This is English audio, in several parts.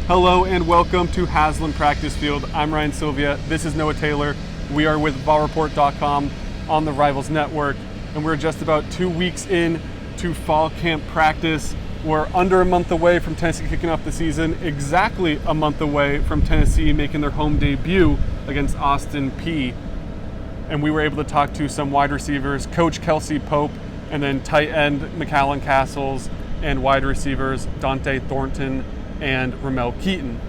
Hello and welcome to Haslam Practice Field. I'm Ryan Sylvia. This is Noah Taylor. We are with VolReport.com on the Rivals Network, and we're just about 2 weeks in to fall camp practice. We're under a month away from Tennessee kicking off the season, exactly a month away from Tennessee making their home debut against Austin Peay. And we were able to talk to some wide receivers, Coach Kelsey Pope, and then tight end McAllen Castles, and wide receivers Dante Thornton and Ramel Keaton.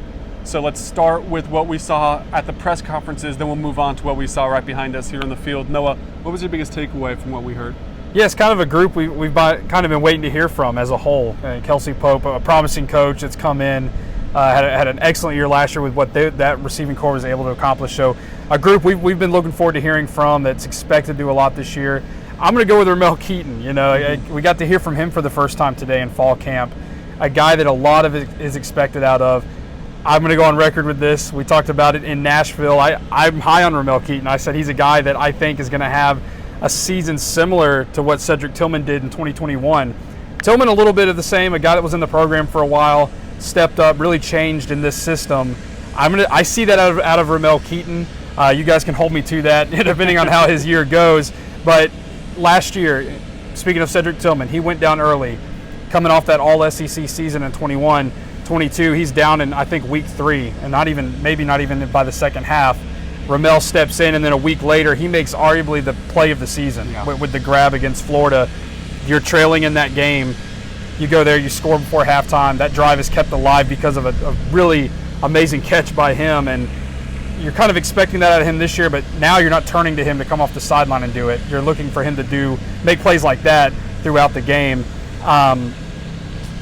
So let's start with what we saw at the press conferences, then we'll move on to what we saw right behind us here on the field. Noah, what was your biggest takeaway from what we heard? Yeah, it's kind of a group we've kind of been waiting to hear from as a whole. Kelsey Pope, a promising coach that's come in, had an excellent year last year with what that receiving corps was able to accomplish. So a group we've been looking forward to hearing from that's expected to do a lot this year. I'm going to go with Ramel Keaton. We got to hear from him for the first time today in fall camp. A guy that a lot of it is expected out of. I'm going to go on record with this. We talked about it in Nashville. I'm high on Ramel Keaton. I said he's a guy that I think is going to have a season similar to what Cedric Tillman did in 2021. Tillman a little bit of the same, a guy that was in the program for a while, stepped up, really changed in this system. I see that out of Ramel Keaton. You guys can hold me to that depending on how his year goes. But last year, speaking of Cedric Tillman, he went down early. Coming off that all-SEC season in 21-22, he's down in, I think, week 3, and maybe not even by the second half. Ramel steps in, and then a week later, he makes arguably the play of the season with the grab against Florida. You're trailing in that game. You go there, you score before halftime. That drive is kept alive because of a really amazing catch by him, and you're kind of expecting that out of him this year, but now you're not turning to him to come off the sideline and do it. You're looking for him to make plays like that throughout the game.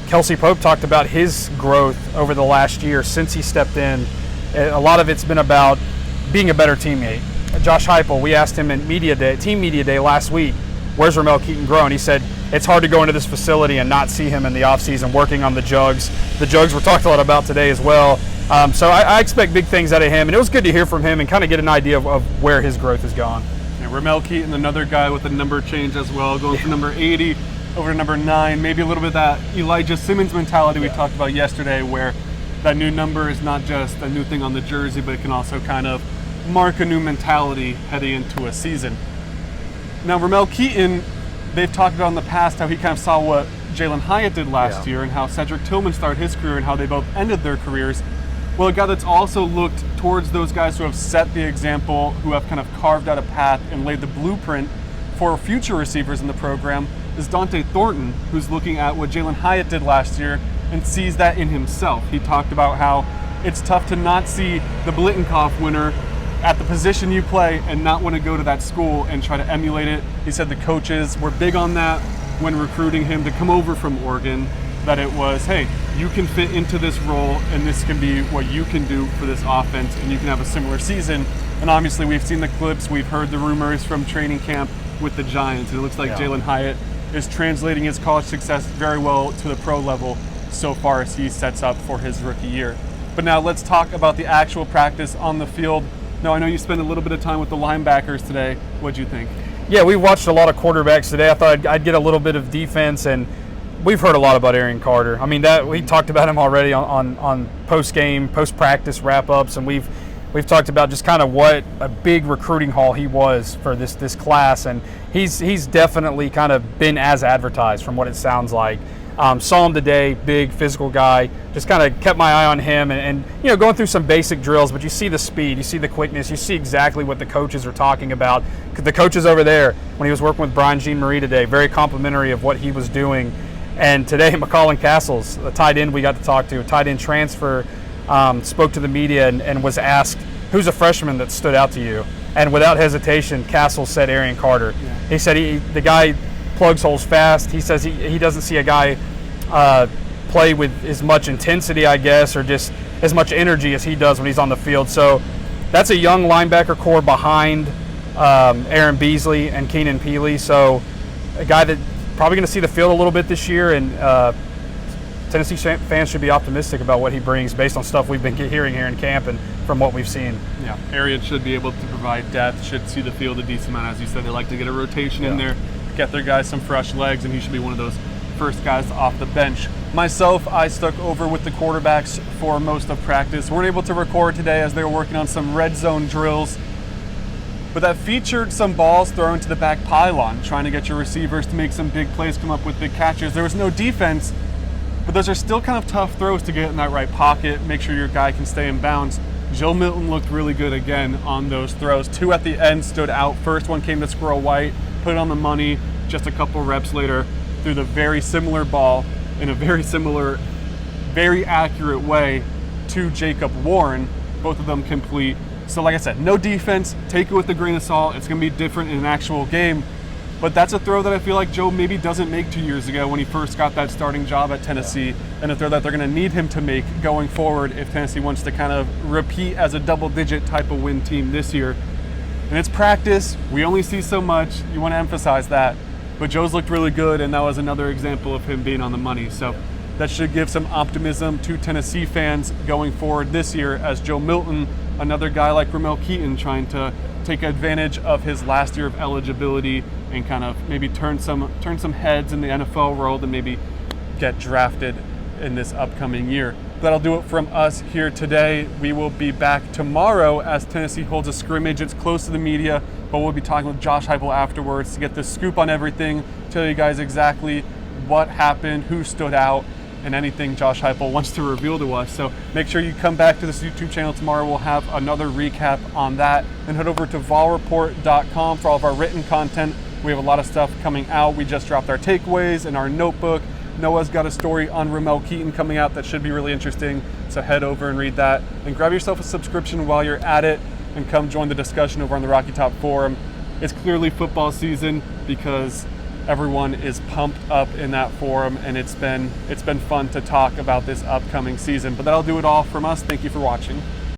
Kelsey Pope talked about his growth over the last year since he stepped in. A lot of it's been about being a better teammate. Josh Heupel, we asked him in team media day last week, where's Ramel Keaton growing? He said it's hard to go into this facility and not see him in the offseason working on the jugs. The jugs were talked a lot about today as well. So I expect big things out of him, and it was good to hear from him and kind of get an idea of where his growth has gone. Yeah, Ramel Keaton, another guy with a number change as well, going from number 80 over to number 9, maybe a little bit of that Elijah Simmons mentality we talked about yesterday, where that new number is not just a new thing on the jersey, but it can also kind of mark a new mentality heading into a season. Now, Ramel Keaton, they've talked about in the past how he kind of saw what Jalen Hyatt did last year and how Cedric Tillman started his career and how they both ended their careers. Well, a guy that's also looked towards those guys who have set the example, who have kind of carved out a path and laid the blueprint for future receivers in the program is Dante Thornton, who's looking at what Jalen Hyatt did last year and sees that in himself. He talked about how it's tough to not see the Blittenkoff winner at the position you play and not want to go to that school and try to emulate it. He said the coaches were big on that when recruiting him to come over from Oregon, that it was, hey, you can fit into this role and this can be what you can do for this offense and you can have a similar season. And obviously we've seen the clips, we've heard the rumors from training camp with the Giants, and it looks like Jalen Hyatt is translating his college success very well to the pro level so far as he sets up for his rookie year. But now let's talk about the actual practice on the field. Now, I know you spent a little bit of time with the linebackers today. What'd you think? Yeah, we watched a lot of quarterbacks today. I thought I'd get a little bit of defense, and we've heard a lot about Arian Carter. I mean, that we talked about him already on post-game, post-practice wrap-ups, and we've talked about just kind of what a big recruiting haul he was for this class, and he's definitely kind of been as advertised from what it sounds like. Saw him today, big physical guy, just kind of kept my eye on him and going through some basic drills, but you see the speed, you see the quickness, you see exactly what the coaches are talking about. The coaches over there, when he was working with Brian Jean-Marie today, very complimentary of what he was doing. And today, McAllen Castles, a tight end we got to talk to, a tight end transfer, spoke to the media and was asked, who's a freshman that stood out to you? And without hesitation, Castles said Arian Carter. Yeah. He said the guy plugs holes fast. He says he doesn't see a guy play with as much intensity, I guess, or just as much energy as he does when he's on the field. So that's a young linebacker core behind Aaron Beasley and Keenan Peely. So a guy that probably going to see the field a little bit this year, and Tennessee fans should be optimistic about what he brings based on stuff we've been hearing here in camp and from what we've seen. Yeah, Arian should be able to provide depth, should see the field a decent amount. As you said, they like to get a rotation in there, get their guys some fresh legs, and he should be one of those first guys off the bench. Myself, I stuck over with the quarterbacks for most of practice. Weren't able to record today as they were working on some red zone drills, but that featured some balls thrown to the back pylon, trying to get your receivers to make some big plays, come up with big catches. There was no defense, but those are still kind of tough throws to get in that right pocket, make sure your guy can stay in bounds. Joe Milton looked really good again on those throws. 2 at the end stood out. First one came to Squirrel White, put it on the money. Just a couple reps later, threw the very similar ball in a very similar, very accurate way to Jacob Warren. Both of them complete. So like I said, no defense, take it with a grain of salt. It's gonna be different in an actual game, but that's a throw that I feel like Joe maybe doesn't make 2 years ago when he first got that starting job at Tennessee, and a throw that they're gonna need him to make going forward if Tennessee wants to kind of repeat as a double-digit type of win team this year. And it's practice, we only see so much, you wanna emphasize that, but Joe's looked really good, and that was another example of him being on the money. So that should give some optimism to Tennessee fans going forward this year, as Joe Milton, another guy like Ramel Keaton, trying to take advantage of his last year of eligibility and kind of maybe turn some heads in the NFL world and maybe get drafted in this upcoming year. That'll do it from us here today. We will be back tomorrow as Tennessee holds a scrimmage. It's close to the media, but we'll be talking with Josh Heupel afterwards to get the scoop on everything, tell you guys exactly what happened, who stood out, and anything Josh Heupel wants to reveal to us. So make sure you come back to this YouTube channel tomorrow. We'll have another recap on that. And head over to VolReport.com for all of our written content. We have a lot of stuff coming out. We just dropped our takeaways and our notebook. Noah's got a story on Ramel Keaton coming out that should be really interesting. So head over and read that. And grab yourself a subscription while you're at it and come join the discussion over on the Rocky Top Forum. It's clearly football season because everyone is pumped up in that forum, and it's been fun to talk about this upcoming season. But that'll do it all from us. Thank you for watching.